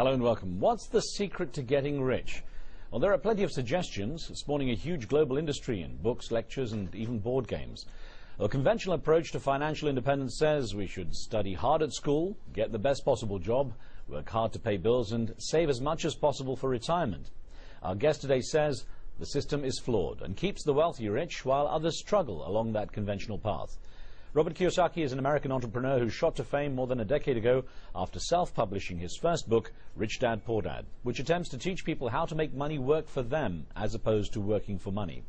Hello and welcome. What's the secret to getting rich? Well, there are plenty of suggestions, spawning a huge global industry in books, lectures, and even board games. A conventional approach to financial independence says we should study hard at school, get the best possible job, work hard to pay bills, and save as much as possible for retirement. Our guest today says the system is flawed and keeps the wealthy rich while others struggle along that conventional path. Robert Kiyosaki is an American entrepreneur who shot to fame more than a decade ago after self-publishing his first book, Rich Dad, Poor Dad, which attempts to teach people how to make money work for them as opposed to working for money.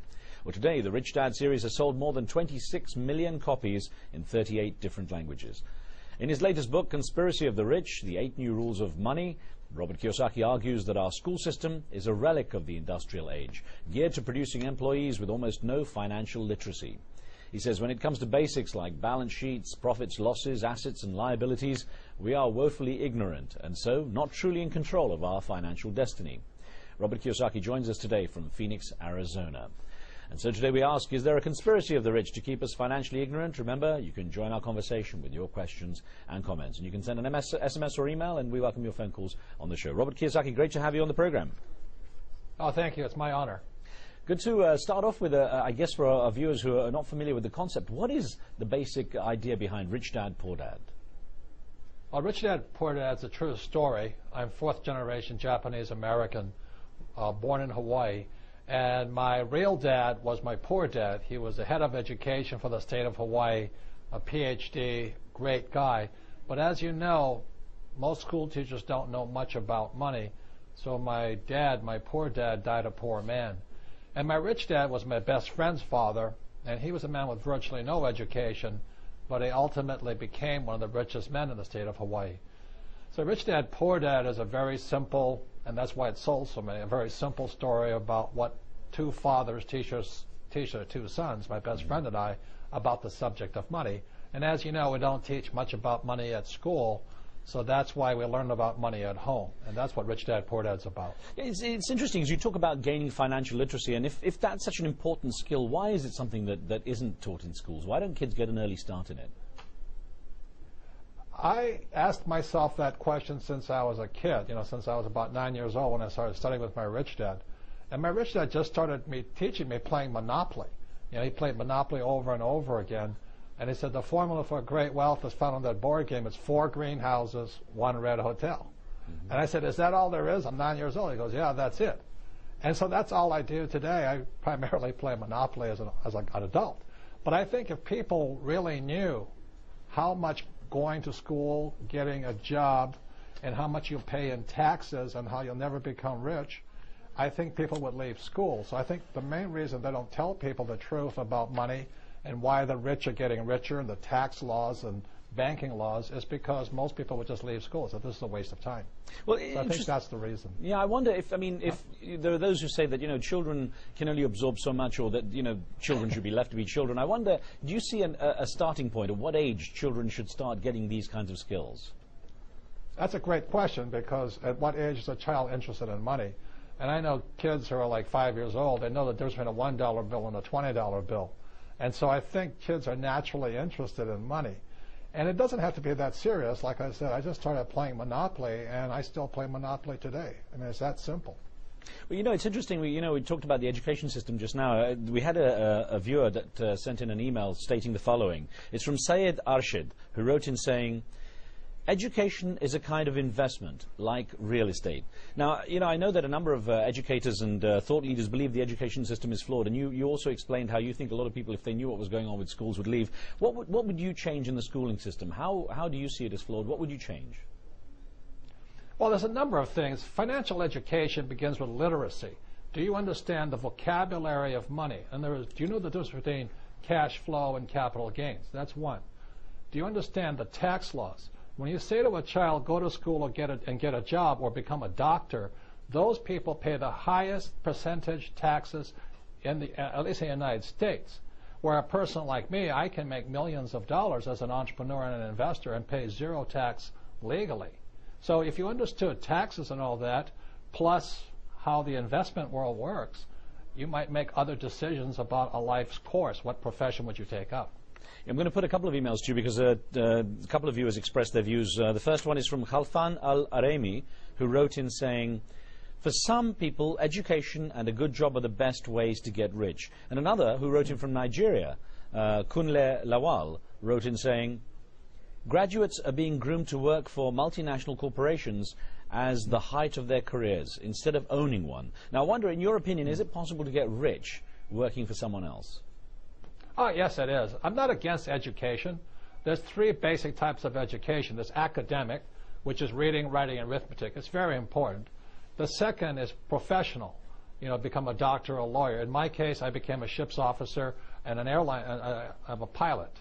Well, today, the Rich Dad series has sold more than 26 million copies in 38 different languages. In his latest book, Conspiracy of the Rich, The 8 New Rules of Money, Robert Kiyosaki argues that our school system is a relic of the industrial age, geared to producing employees with almost no financial literacy. He says when it comes to basics like balance sheets, profits, losses, assets and liabilities, we are woefully ignorant and so not truly in control of our financial destiny. Robert Kiyosaki joins us today from Phoenix, Arizona. And so today we ask, is there a conspiracy of the rich to keep us financially ignorant? Remember, you can join our conversation with your questions and comments. And you can send an SMS or email, and we welcome your phone calls on the show. Robert Kiyosaki, great to have you on the program. Oh, thank you. It's my honor. Good to start off with, I guess, for our viewers who are not familiar with the concept, what is the basic idea behind Rich Dad, Poor Dad? Well, Rich Dad, Poor Dad is a true story. I'm fourth generation Japanese American, born in Hawaii. And my real dad was my poor dad. He was the head of education for the state of Hawaii, a PhD, great guy. But as you know, most school teachers don't know much about money. So my dad, my poor dad, died a poor man. And my rich dad was my best friend's father, and he was a man with virtually no education, but he ultimately became one of the richest men in the state of Hawaii. So Rich Dad, Poor Dad is a very simple, and that's why it sold so many, a very simple story about what two fathers teach their two sons, my best friend and I, about the subject of money. And as you know, we don't teach much about money at school, so that's why we learn about money at home. And that's what Rich Dad, Poor Dad's about. It's interesting as you talk about gaining financial literacy, and if that's such an important skill, why is it something that isn't taught in schools? Why don't kids get an early start in it? I asked myself that question since I was a kid, since I was about 9 years old when I started studying with my rich dad. And my rich dad just started teaching me playing Monopoly. He played Monopoly over and over again. And he said the formula for great wealth is found on that board game. It's 4 greenhouses, 1 red hotel. Mm-hmm. And I said, is that all there is? I'm 9 years old. He goes, yeah, that's it. And so that's all I do today. I primarily play Monopoly as an adult. But I think if people really knew how much going to school, getting a job, and how much you'll pay in taxes and how you'll never become rich, I think people would leave school. So I think the main reason they don't tell people the truth about money and why the rich are getting richer and the tax laws and banking laws is because most people would just leave school. So this is a waste of time. Well, so I think that's the reason. Yeah, I wonder if there are those who say that, children can only absorb so much, or that, children should be left to be children. I wonder, do you see a starting point at what age children should start getting these kinds of skills? That's a great question, because at what age is a child interested in money? And I know kids who are like 5 years old, they know the difference between a $1 bill and a $20 bill. And so I think kids are naturally interested in money. And it doesn't have to be that serious. Like I said, I just started playing Monopoly, and I still play Monopoly today. I mean, it's that simple. Well, it's interesting. We talked about the education system just now. We had a viewer that sent in an email stating the following. It's from Syed Arshid, who wrote in saying, education is a kind of investment, like real estate. Now, I know that a number of educators and thought leaders believe the education system is flawed, and you also explained how you think a lot of people, if they knew what was going on with schools, would leave. What would you change in the schooling system? How do you see it as flawed? What would you change? Well, there's a number of things. Financial education begins with literacy. Do you understand the vocabulary of money? And do you know the difference between cash flow and capital gains? That's one. Do you understand the tax laws? When you say to a child, go to school or get a job or become a doctor, those people pay the highest percentage taxes at least in the United States. Where a person like me, I can make millions of dollars as an entrepreneur and an investor and pay 0 tax legally. So if you understood taxes and all that, plus how the investment world works, you might make other decisions about a life's course. What profession would you take up? I'm going to put a couple of emails to you because a couple of viewers expressed their views. The first one is from Khalfan Al-Aremi, who wrote in saying, for some people, education and a good job are the best ways to get rich. And another, who wrote in from Nigeria, Kunle Lawal, wrote in saying, graduates are being groomed to work for multinational corporations as the height of their careers, instead of owning one. Now, I wonder, in your opinion, is it possible to get rich working for someone else? Oh, yes, it is. I'm not against education. There's three basic types of education. There's academic, which is reading, writing, and arithmetic. It's very important. The second is professional, become a doctor or a lawyer. In my case, I became a ship's officer and an airline, I'm a pilot.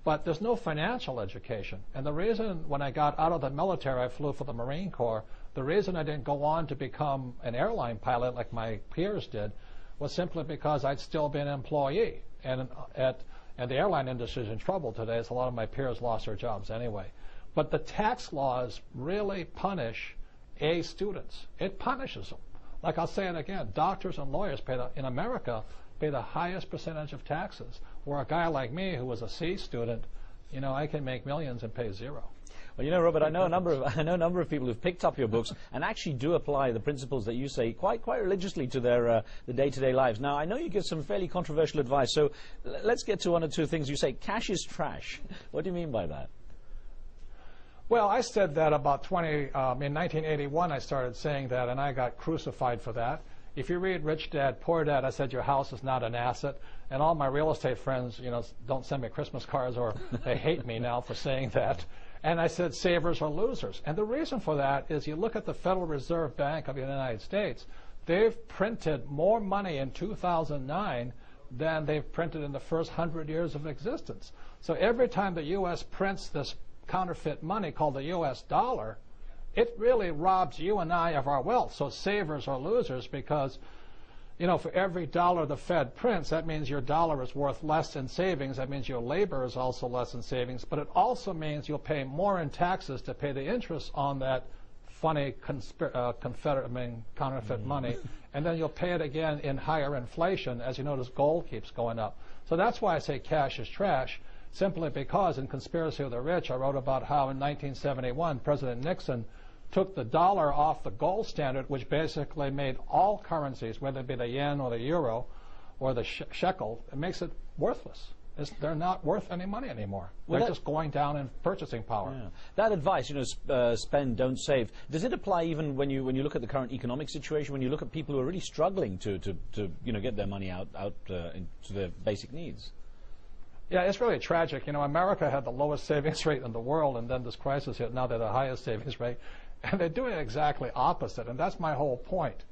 But there's no financial education. And the reason when I got out of the military, I flew for the Marine Corps, the reason I didn't go on to become an airline pilot like my peers did was simply because I'd still been an employee. And the airline industry is in trouble today, so a lot of my peers lost their jobs anyway. But the tax laws really punish A students. It punishes them. Like I'll say it again, doctors and lawyers in America pay the highest percentage of taxes, where a guy like me who was a C student, I can make millions and pay zero. Well, Robert, I know a number of people who've picked up your books and actually do apply the principles that you say quite religiously to their the day-to-day lives. Now, I know you give some fairly controversial advice, so let's get to one or two things. You say cash is trash. What do you mean by that? Well, I said that about in 1981 I started saying that, and I got crucified for that. If you read Rich Dad, Poor Dad, I said your house is not an asset. And all my real estate friends, don't send me Christmas cards, or they hate me now for saying that. And I said savers are losers. And the reason for that is you look at the Federal Reserve Bank of the United States, they've printed more money in 2009 than they've printed in the first 100 years of existence. So every time the U.S. prints this counterfeit money called the U.S. dollar, it really robs you and I of our wealth. So savers are losers because, for every dollar the Fed prints, that means your dollar is worth less in savings. That means your labor is also less in savings. But it also means you'll pay more in taxes to pay the interest on that funny counterfeit money. And then you'll pay it again in higher inflation. As you notice, gold keeps going up. So that's why I say cash is trash, simply because in Conspiracy of the Rich, I wrote about how in 1971, President Nixon took the dollar off the gold standard, which basically made all currencies, whether it be the yen or the euro or the shekel, it makes it worthless. They're not worth any money anymore. Well, they're just going down in purchasing power. Yeah. That advice, spend, don't save, does it apply even when you look at the current economic situation, when you look at people who are really struggling to get their money out into their basic needs? Yeah, it's really tragic. America had the lowest savings rate in the world, and then this crisis hit. Now they're the highest savings rate. And they're doing exactly opposite, and that's my whole point.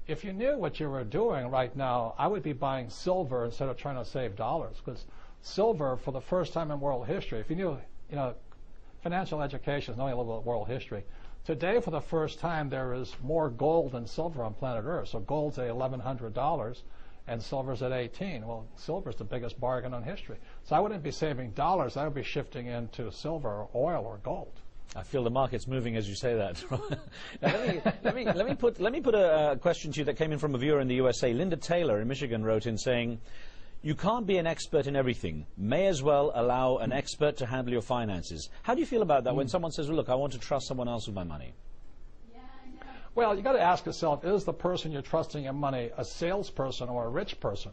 If you knew what you were doing right now, I would be buying silver instead of trying to save dollars, because silver, for the first time in world history, if you knew, financial education is only a little bit of world history. Today, for the first time, there is more gold than silver on planet Earth. So gold's at $1,100, and silver's at 18. Well, silver's the biggest bargain on history. So I wouldn't be saving dollars. I would be shifting into silver or oil or gold. I feel the market's moving as you say that. Now, let me put a question to you that came in from a viewer in the USA. Linda Taylor in Michigan wrote in saying, you can't be an expert in everything. May as well allow an expert to handle your finances. How do you feel about that when someone says, well, look, I want to trust someone else with my money? Well, you got to ask yourself, is the person you're trusting your money a salesperson or a rich person?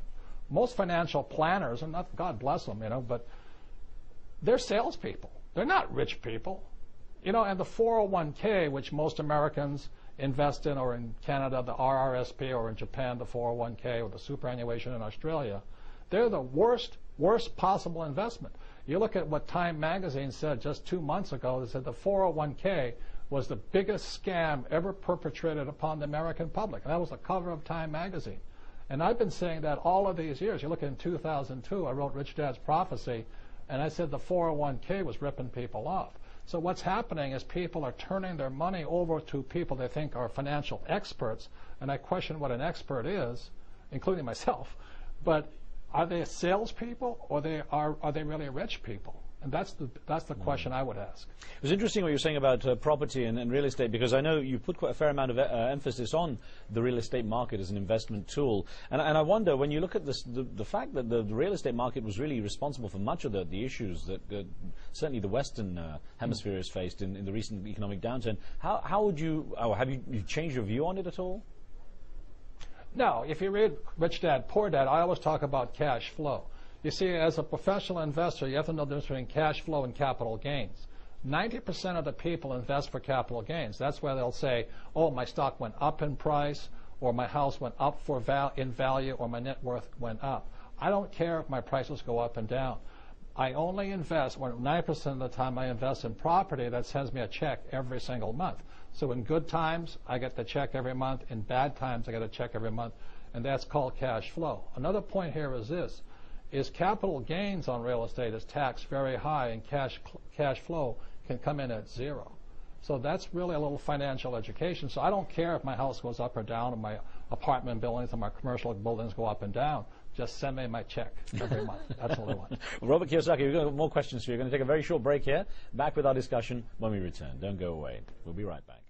Most financial planners, and not, God bless them, but they're salespeople. They're not rich people. And the 401k, which most Americans invest in, or in Canada, the RRSP, or in Japan, the 401k, or the superannuation in Australia, they're the worst possible investment. You look at what Time magazine said just 2 months ago. They said the 401k was the biggest scam ever perpetrated upon the American public. And that was the cover of Time magazine. And I've been saying that all of these years. You look in 2002, I wrote Rich Dad's Prophecy, and I said the 401k was ripping people off. So what's happening is people are turning their money over to people they think are financial experts, and I question what an expert is, including myself. But are they salespeople, or are they really rich people? And that's the question I would ask. It was interesting what you were saying about property and real estate, because I know you put quite a fair amount of emphasis on the real estate market as an investment tool. And I wonder, when you look at this, the fact that the real estate market was really responsible for much of the issues that certainly the Western hemisphere has faced in the recent economic downturn, how would you, or have you changed your view on it at all? No, if you read Rich Dad, Poor Dad, I always talk about cash flow. You see, as a professional investor, you have to know the difference between cash flow and capital gains. 90% of the people invest for capital gains. That's where they'll say, oh, my stock went up in price, or my house went up in value, or my net worth went up. I don't care if my prices go up and down. I only invest, 9% of the time I invest in property that sends me a check every single month. So in good times, I get the check every month. In bad times, I get a check every month. And that's called cash flow. Another point here is this, is capital gains on real estate is taxed very high, and cash flow can come in at zero. So that's really a little financial education. So I don't care if my house goes up or down, or my apartment buildings and my commercial buildings go up and down. Just send me my check every month. That's all I want. Well, Robert Kiyosaki, we've got more questions for you. We're going to take a very short break here. Back with our discussion when we return. Don't go away. We'll be right back.